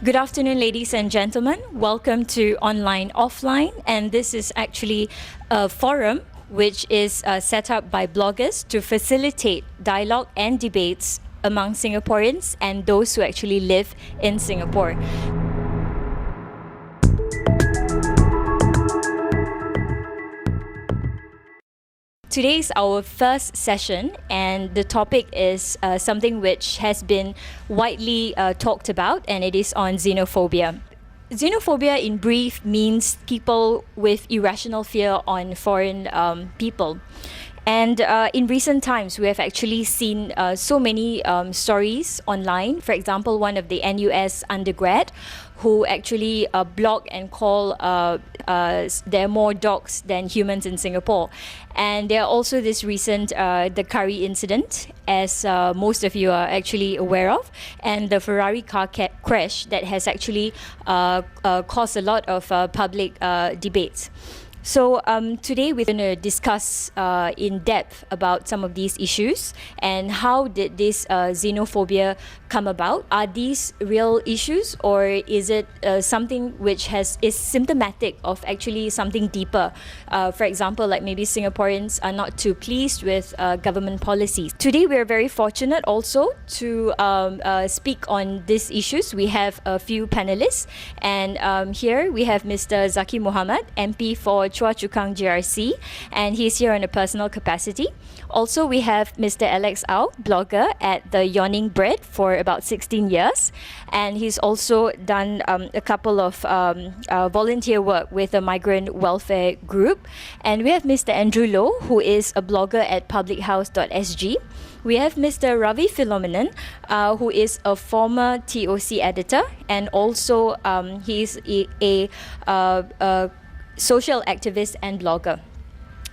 Good afternoon, ladies and gentlemen. Welcome to Online Offline, and this is actually a forum which is set up by bloggers to facilitate dialogue and debates among Singaporeans and those who actually live in Singapore. Today is our first session, and the topic is something which has been widely talked about, and it is on xenophobia. Xenophobia, in brief, means people with irrational fear on foreign people. And in recent times, we have actually seen so many stories online. For example, one of the NUS undergrad who actually blog and call there are more dogs than humans in Singapore. And there are also this recent, the Curry incident, as most of you are actually aware of, and the Ferrari car crash that has actually caused a lot of public debates. So today we're going to discuss in depth about some of these issues and how did this xenophobia come about. Are these real issues, or is it something which is symptomatic of actually something deeper? For example, like maybe Singaporeans are not too pleased with government policies. Today we are very fortunate also to speak on these issues. We have a few panelists, and here we have Mr. Zaki Mohamad, MP for Chua Chu Kang GRC, and he's here in a personal capacity. Also, we have Mr. Alex Au, blogger at the Yawning Bread for about 16 years, and he's also done a couple of volunteer work with a migrant welfare group. And we have Mr. Andrew Loh, who is a blogger at publichouse.sg. We have Mr. Ravi Philomenon, who is a former TOC editor, and also he's a social activist and blogger.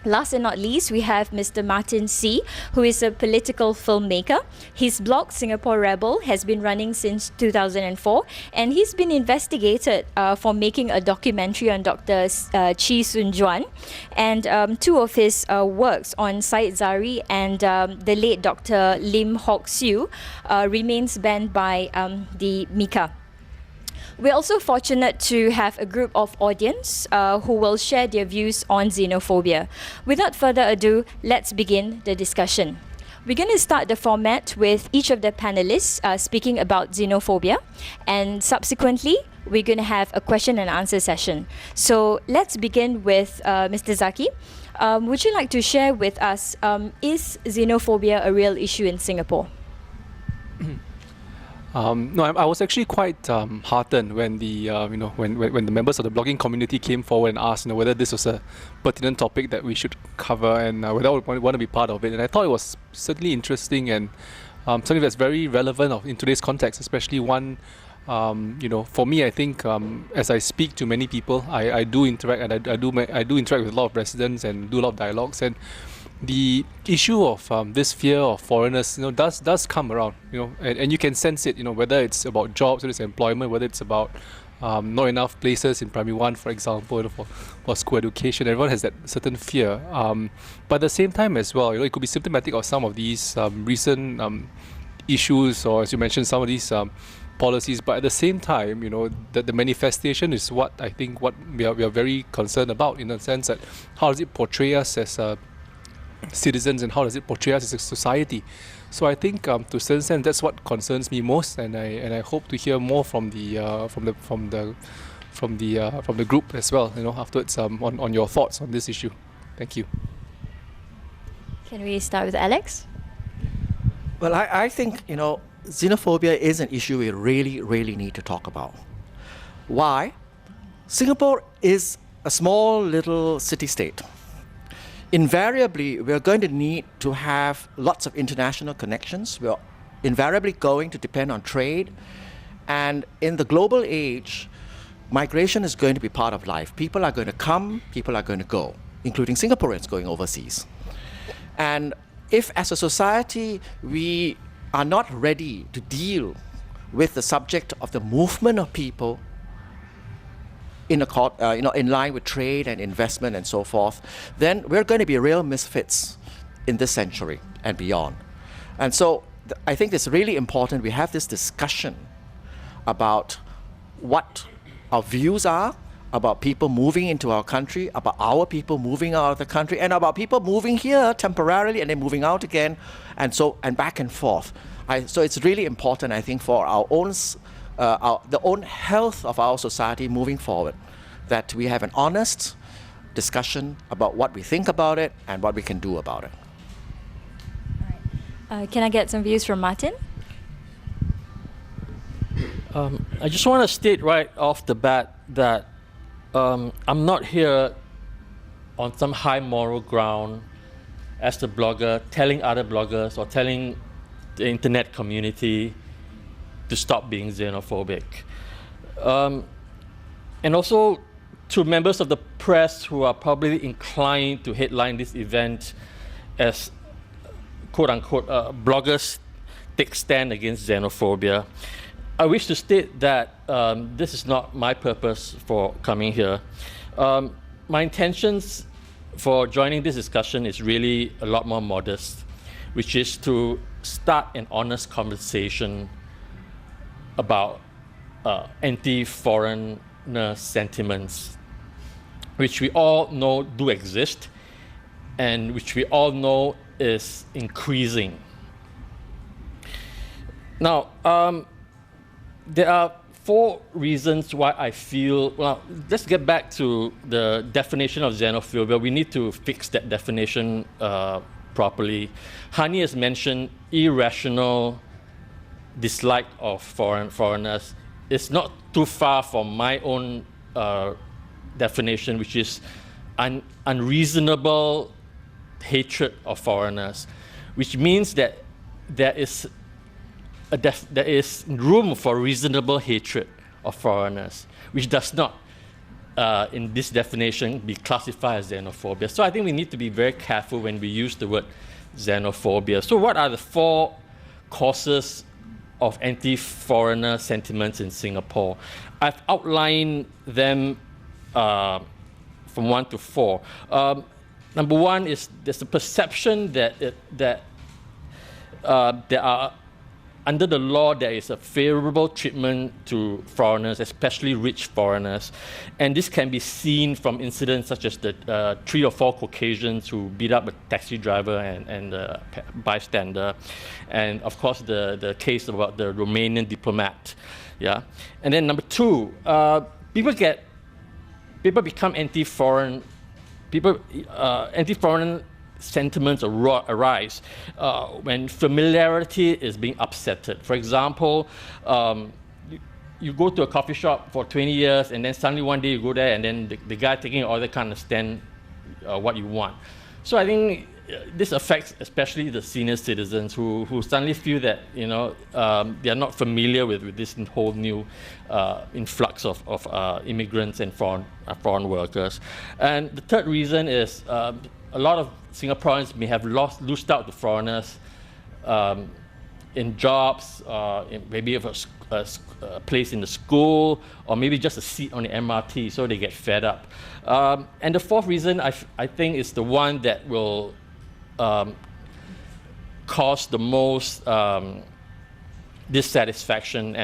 Last and not least, we have Mr. Martin C., who is a political filmmaker. His blog, Singapore Rebel, has been running since 2004, and he's been investigated for making a documentary on Dr. Chee Soon Juan, and two of his works on Said Zari and the late Dr. Lim Hock Siew remains banned by the MICA. We're also fortunate to have a group of audience who will share their views on xenophobia. Without further ado, let's begin the discussion. We're going to start the format with each of the panelists speaking about xenophobia, and subsequently, we're going to have a question and answer session. So let's begin with Mr. Zaki. Would you like to share with us, is xenophobia a real issue in Singapore? No, I was actually quite heartened when the when the members of the blogging community came forward and asked whether this was a pertinent topic that we should cover, and whether I would want to be part of it. And I thought it was certainly interesting and something that's very relevant in today's context, especially one. For me, I think as I speak to many people, I do interact, and I do interact with a lot of residents and do a lot of dialogues, and the issue of this fear of foreigners, does come around, and you can sense it, whether it's about jobs, whether it's employment, whether it's about not enough places in primary one, for example, for school education. Everyone has that certain fear, but at the same time as well, it could be symptomatic of some of these recent issues, or as you mentioned, some of these policies. But at the same time, that the manifestation is what I think what we are very concerned about, in the sense that how does it portray us as citizens, and how does it portray us as a society? So I think to a certain extent that's what concerns me most, and I hope to hear more from the group as well, afterwards on your thoughts on this issue. Thank you. Can we start with Alex? Well, I think xenophobia is an issue we really need to talk about. Why? Singapore is a small little city-state. Invariably, we're going to need to have lots of international connections. We're invariably going to depend on trade. And in the global age, migration is going to be part of life. People are going to come, people are going to go, including Singaporeans going overseas. And if as a society we are not ready to deal with the subject of the movement of people in line with trade and investment and so forth, then we're going to be real misfits in this century and beyond. And so I think it's really important we have this discussion about what our views are about people moving into our country, about our people moving out of the country, and about people moving here temporarily and then moving out again, and back and forth. So it's really important, I think, for our own, the own health of our society moving forward, that we have an honest discussion about what we think about it and what we can do about it. Can I get some views from Martin? I just want to state right off the bat that I'm not here on some high moral ground as the blogger telling other bloggers or telling the internet community to stop being xenophobic. And also to members of the press who are probably inclined to headline this event as quote-unquote bloggers take stand against xenophobia. I wish to state that this is not my purpose for coming here. My intentions for joining this discussion is really a lot more modest, which is to start an honest conversation about anti-foreigner sentiments, which we all know do exist and which we all know is increasing. Now, there are 4 reasons why I feel, well, let's get back to the definition of xenophobia. We need to fix that definition properly. Hani has mentioned irrational dislike of foreigners. It's not too far from my own definition, which is unreasonable hatred of foreigners, which means that there is room for reasonable hatred of foreigners, which does not, in this definition, be classified as xenophobia. So I think we need to be very careful when we use the word xenophobia. So what are the 4 causes of anti-foreigner sentiments in Singapore? I've outlined them from 1 to 4. Number 1 is there's a perception that there are, under the law, there is a favorable treatment to foreigners, especially rich foreigners. And this can be seen from incidents such as the 3 or 4 Caucasians who beat up a taxi driver and a bystander. And of course, the case about the Romanian diplomat. Yeah. And then number 2, people become anti-foreign. Anti-foreign sentiments arise when familiarity is being upsetted. For example, you go to a coffee shop for 20 years and then suddenly one day you go there and then the guy taking your order can't understand what you want. So I think this affects especially the senior citizens who suddenly feel that they are not familiar with this whole new influx of immigrants and foreign workers. And the third reason is a lot of Singaporeans may have loosed out to foreigners in jobs, maybe a place in the school, or maybe just a seat on the MRT, so they get fed up. And the 4th reason, I think, is the one that will cause the most dissatisfaction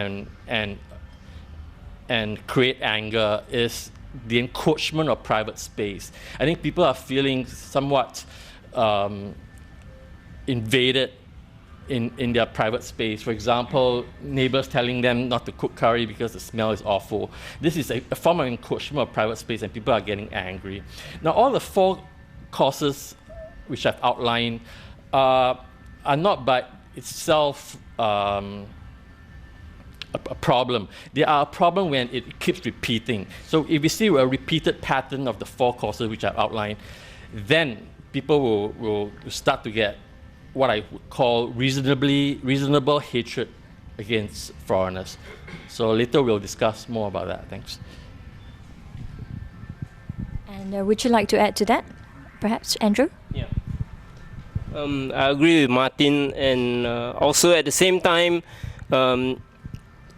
and create anger, is the encroachment of private space. I think people are feeling somewhat invaded in their private space. For example, neighbors telling them not to cook curry because the smell is awful. This is a form of encroachment of private space, and people are getting angry. Now, all the 4 causes which I've outlined are not by itself a problem. They are a problem when it keeps repeating. So if we see a repeated pattern of the 4 causes which I've outlined, then people will start to get what I would call reasonable hatred against foreigners. So later we'll discuss more about that. Thanks. And would you like to add to that, perhaps, Andrew? Yeah. I agree with Martin, and also at the same time,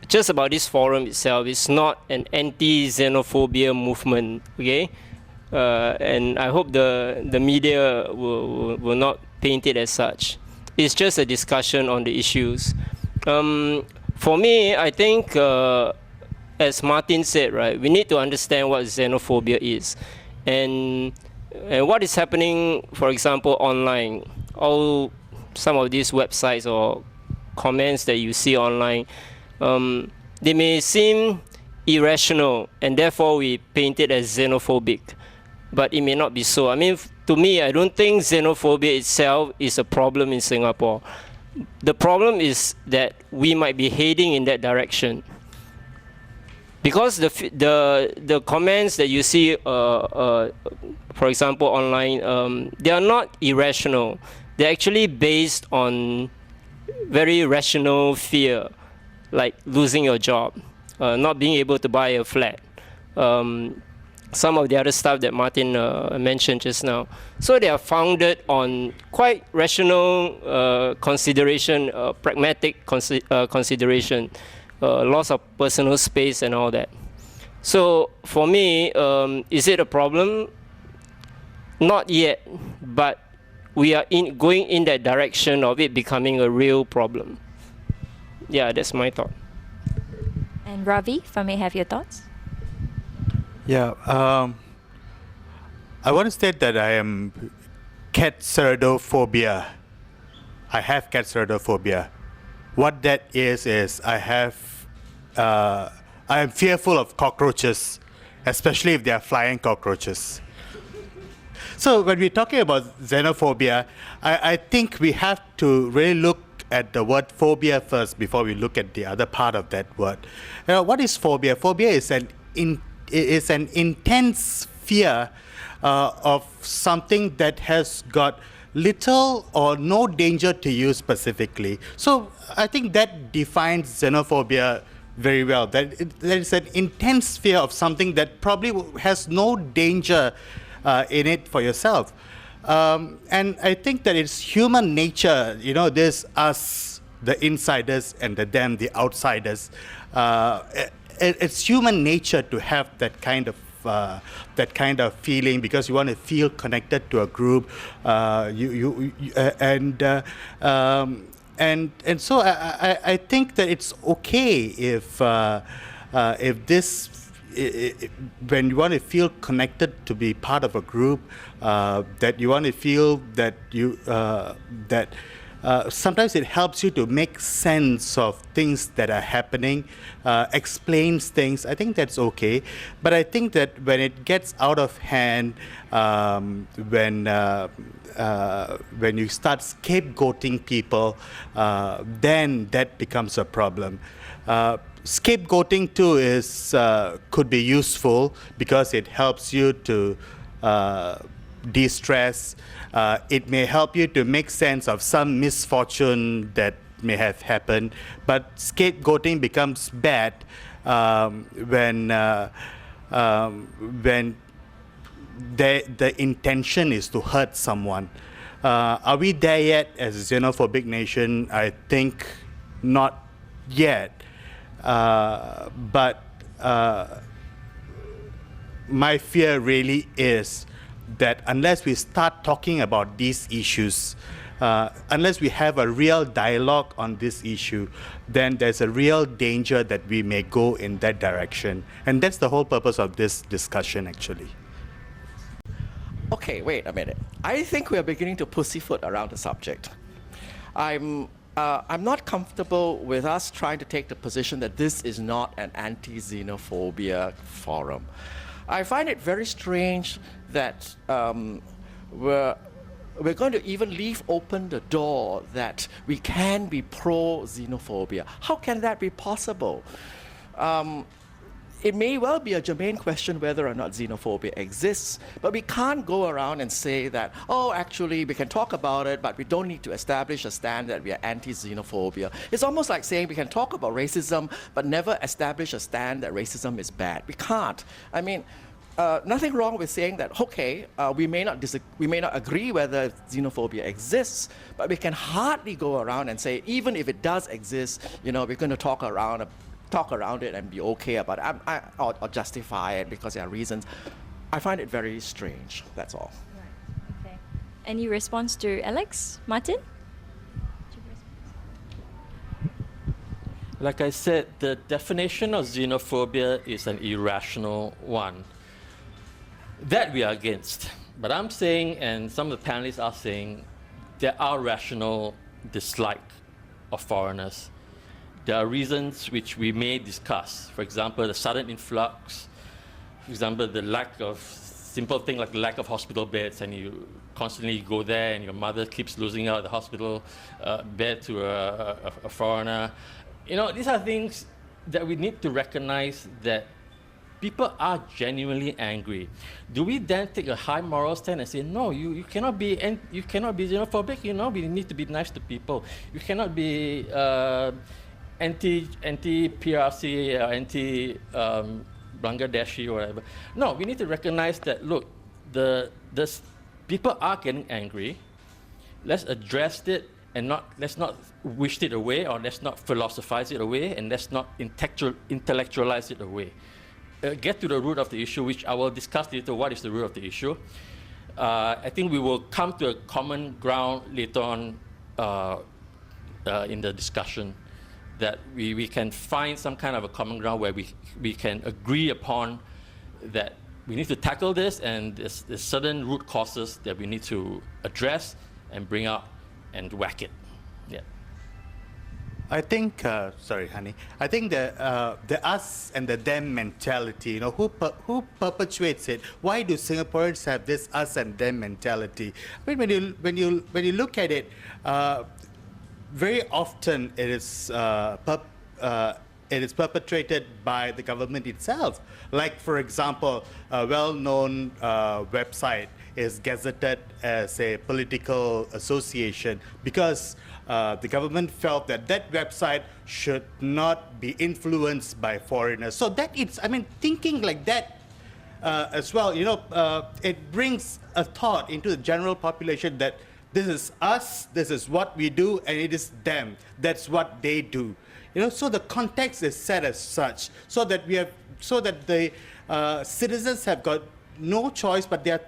just about this forum itself, it's not an anti-xenophobia movement, okay? And I hope the media will not paint it as such. It's just a discussion on the issues. For me, I think as Martin said, right, we need to understand what xenophobia is. And what is happening, for example, online. Some of these websites or comments that you see online, they may seem irrational, and therefore we paint it as xenophobic. But it may not be so. I mean, to me, I don't think xenophobia itself is a problem in Singapore. The problem is that we might be heading in that direction. Because the comments that you see, for example, online, they are not irrational. They're actually based on very rational fear, like losing your job, not being able to buy a flat. Some of the other stuff that Martin mentioned just now. So they are founded on quite rational consideration, pragmatic consideration, loss of personal space and all that. So for me, is it a problem? Not yet, but we are going in that direction of it becoming a real problem. Yeah, that's my thought. And Ravi, if I may have your thoughts? Yeah, I want to state that I am cat-ceratophobia. I have cat-ceratophobia. What that is I am fearful of cockroaches, especially if they are flying cockroaches. So when we're talking about xenophobia, I think we have to really look at the word phobia first before we look at the other part of that word. What is phobia? Phobia is an intense fear of something that has got little or no danger to you specifically. So I think that defines xenophobia very well. That there is an intense fear of something that probably has no danger in it for yourself. And I think that it's human nature, there's us, the insiders, and the them, the outsiders. It's human nature to have that kind of feeling because you want to feel connected to a group. And so I think that it's okay if when you want to feel connected to be part of a group, that you want to feel that sometimes it helps you to make sense of things that are happening, explains things. I think that's okay. But I think that when it gets out of hand, when you start scapegoating people, then that becomes a problem. Scapegoating too could be useful because it helps you to de-stress. It may help you to make sense of some misfortune that may have happened, but scapegoating becomes bad when the intention is to hurt someone. Are we there yet as a xenophobic nation? I think not yet. But my fear really is that unless we start talking about these issues, unless we have a real dialogue on this issue, then there's a real danger that we may go in that direction. And that's the whole purpose of this discussion, actually. Okay, wait a minute. I think we are beginning to pussyfoot around the subject. I'm not comfortable with us trying to take the position that this is not an anti-xenophobia forum. I find it very strange that we're going to even leave open the door that we can be pro-xenophobia. How can that be possible? It may well be a germane question whether or not xenophobia exists, but we can't go around and say that, oh, actually, we can talk about it, but we don't need to establish a stand that we are anti-xenophobia. It's almost like saying we can talk about racism, but never establish a stand that racism is bad. We can't. I mean, nothing wrong with saying that, okay, we may not agree whether xenophobia exists, but we can hardly go around and say, even if it does exist, we're going to talk around it and be okay about it, or justify it because there are reasons. I find it very strange, that's all. Right. Okay. Any response to Alex? Martin? Like I said, the definition of xenophobia is an irrational one. That we are against. But I'm saying, and some of the panelists are saying, there are rational dislike of foreigners. There are reasons which we may discuss. For example, the sudden influx. For example, the lack of, simple thing like the lack of hospital beds, and you constantly go there and your mother keeps losing out the hospital bed to a foreigner. These are things that we need to recognize, that people are genuinely angry. Do we then take a high moral stand and say, no, you cannot be xenophobic, we need to be nice to people. You cannot be anti-PRC or anti-Bangladeshi or whatever. No, we need to recognize that, look, the people are getting angry. Let's address it, and let's not wish it away, or let's not philosophize it away, and let's not intellectualize it away. Get to the root of the issue, which I will discuss later. What is the root of the issue? I think we will come to a common ground later on in the discussion, that we can find some kind of a common ground where we can agree upon that we need to tackle this, and there's certain root causes that we need to address and bring up and whack it. Yeah. I think, sorry, honey. I think the us and the them mentality, who perpetuates it? Why do Singaporeans have this us and them mentality? I mean, when you look at it, very often it is perpetrated by the government itself. Like, for example, a well-known website is gazetted as a political association because the government felt that website should not be influenced by foreigners. So thinking like that as well, it brings a thought into the general population that this is us, this is what we do, and it is them. That's what they do. So the context is set as such, so that the citizens have got no choice, but their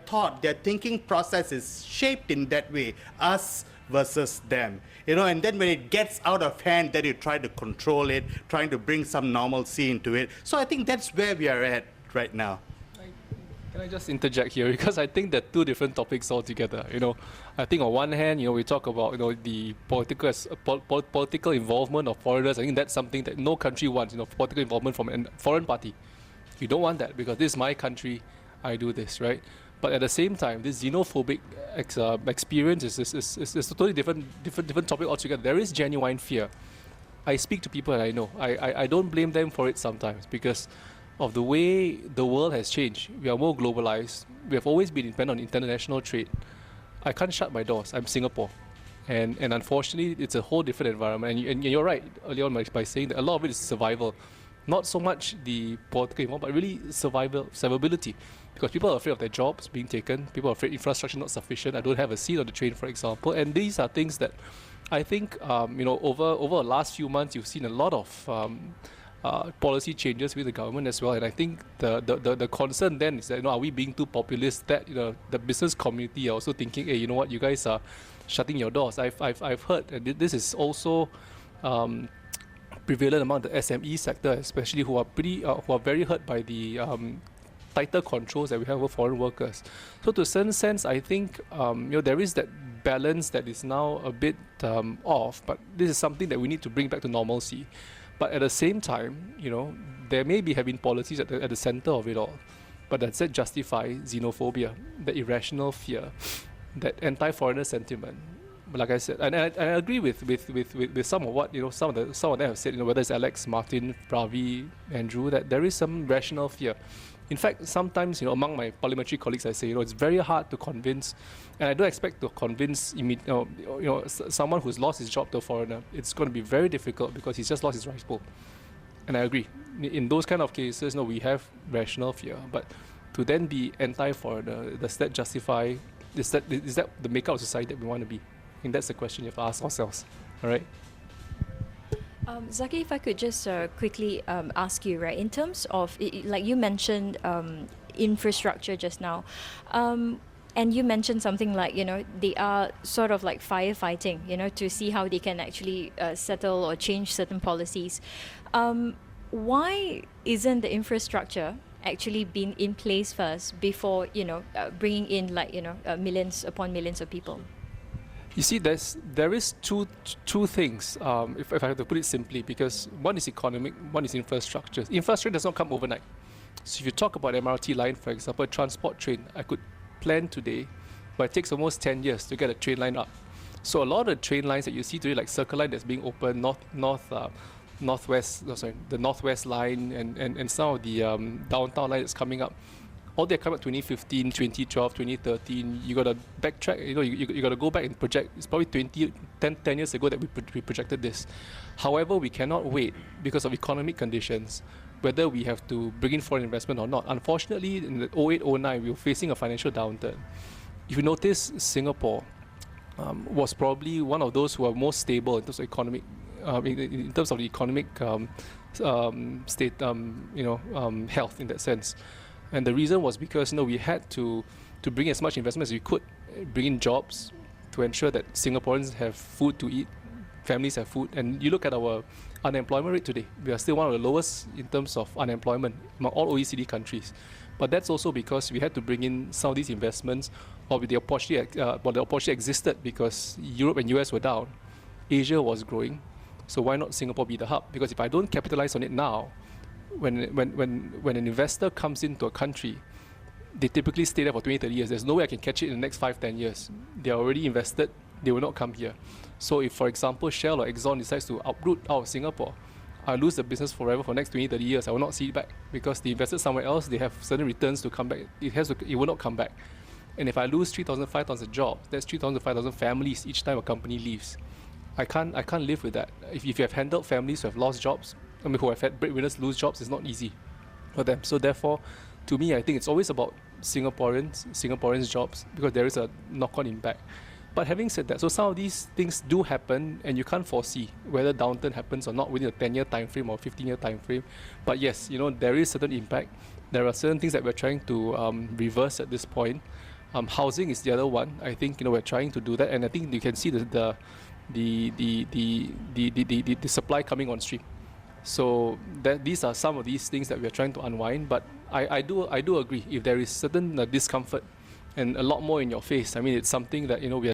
thinking process is shaped in that way, us versus them. And then when it gets out of hand, then you try to control it, trying to bring some normalcy into it. So I think that's where we are at right now. Can I just interject here? Because I think they're two different topics altogether. I think on one hand, we talk about the political involvement of foreigners. I think that's something that no country wants. Political involvement from a foreign party. You don't want that because this is my country. I do this, right? But at the same time, this xenophobic experience is a totally different topic altogether. There is genuine fear. I speak to people and I know. I don't blame them for it sometimes because of the way the world has changed. We are more globalized. We have always been dependent on international trade. I can't shut my doors. I'm Singapore. And unfortunately, it's a whole different environment. And you're right earlier on by saying that a lot of it is survival. Not so much the political involvement, but really survivability. Because people are afraid of their jobs being taken. People are afraid infrastructure not sufficient. I don't have a seat on the train, for example. And these are things that I think, over the last few months, you've seen a lot of policy changes with the government as well. And I think the concern then is that, are we being too populist? That the business community are also thinking, hey, you know what, you guys are shutting your doors. I've heard, and this is also prevalent among the SME sector, especially who are very hurt by the tighter controls that we have over foreign workers. So to a certain sense, I think there is that balance that is now a bit off, but this is something that we need to bring back to normalcy. But at the same time, there may have been policies at the center of it all, but does that justify xenophobia, the irrational fear, that anti-foreigner sentiment? But like I said, and I agree with some of what some of them have said. Whether it's Alex, Martin, Ravi, Andrew, that there is some rational fear. In fact, sometimes among my parliamentary colleagues, I say it's very hard to convince, and I don't expect to convince someone who's lost his job to a foreigner. It's going to be very difficult because he's just lost his rice bowl. And I agree. In those kind of cases, we have rational fear, but to then be anti-foreigner, does that justify? Is that the makeup of society that we want to be? I think that's the question you have to ask ourselves. All right. Zaki, if I could just quickly ask you, right, in terms of, like you mentioned, infrastructure just now, And you mentioned something like, they are sort of like firefighting, to see how they can actually settle or change certain policies. Why isn't the infrastructure actually been in place first before, bringing in like, millions upon millions of people? You see, there is two things, if I have to put it simply, because one is economic, one is infrastructure. Infrastructure does not come overnight. So if you talk about MRT line, for example, a transport train, I could plan today, but it takes almost 10 years to get a train line up. So a lot of the train lines that you see today, like Circle Line that's being opened, the Northwest line, and some of the downtown line that's coming up, all they're coming up 2015, 2012, 2013. You got to backtrack, you got to go back and project. It's probably 10 years ago that we projected this. However, we cannot wait because of economic conditions, whether we have to bring in foreign investment or not. Unfortunately, in the 08-09, we were facing a financial downturn. If you notice, Singapore was probably one of those who are most stable in terms of economic, in terms of the economic state, health in that sense. And the reason was because we had to bring as much investment as we could, bring in jobs to ensure that Singaporeans have food to eat, families have food. And you look at our unemployment rate today, we are still one of the lowest in terms of unemployment among all OECD countries. But that's also because we had to bring in some of these investments, or the opportunity existed because Europe and US were down, Asia was growing. So why not Singapore be the hub? Because if I don't capitalize on it now, when an investor comes into a country, they typically stay there for 20, 30 years. There's no way I can catch it in the next 5, 10 years. They're already invested, they will not come here. So if, for example, Shell or Exxon decides to uproot out of Singapore, I lose the business forever for the next 20, 30 years. I will not see it back because they invested somewhere else, they have certain returns to come back. It will not come back. And if I lose 3,000, 5,000 jobs, that's 3,000, 5,000 families each time a company leaves. I can't live with that. If you have handled families who have lost jobs, who have had breadwinners lose jobs, it's not easy for them. So therefore, to me, I think it's always about Singaporeans' jobs, because there is a knock-on impact. But having said that, so some of these things do happen, and you can't foresee whether downturn happens or not within a 10-year time frame or 15-year time frame. But yes, there is certain impact. There are certain things that we're trying to reverse at this point. Housing is the other one. I think we're trying to do that, and I think you can see the supply coming on stream. So these are some of these things that we are trying to unwind. But I do agree, if there is certain discomfort and a lot more in your face, I mean, it's something that we are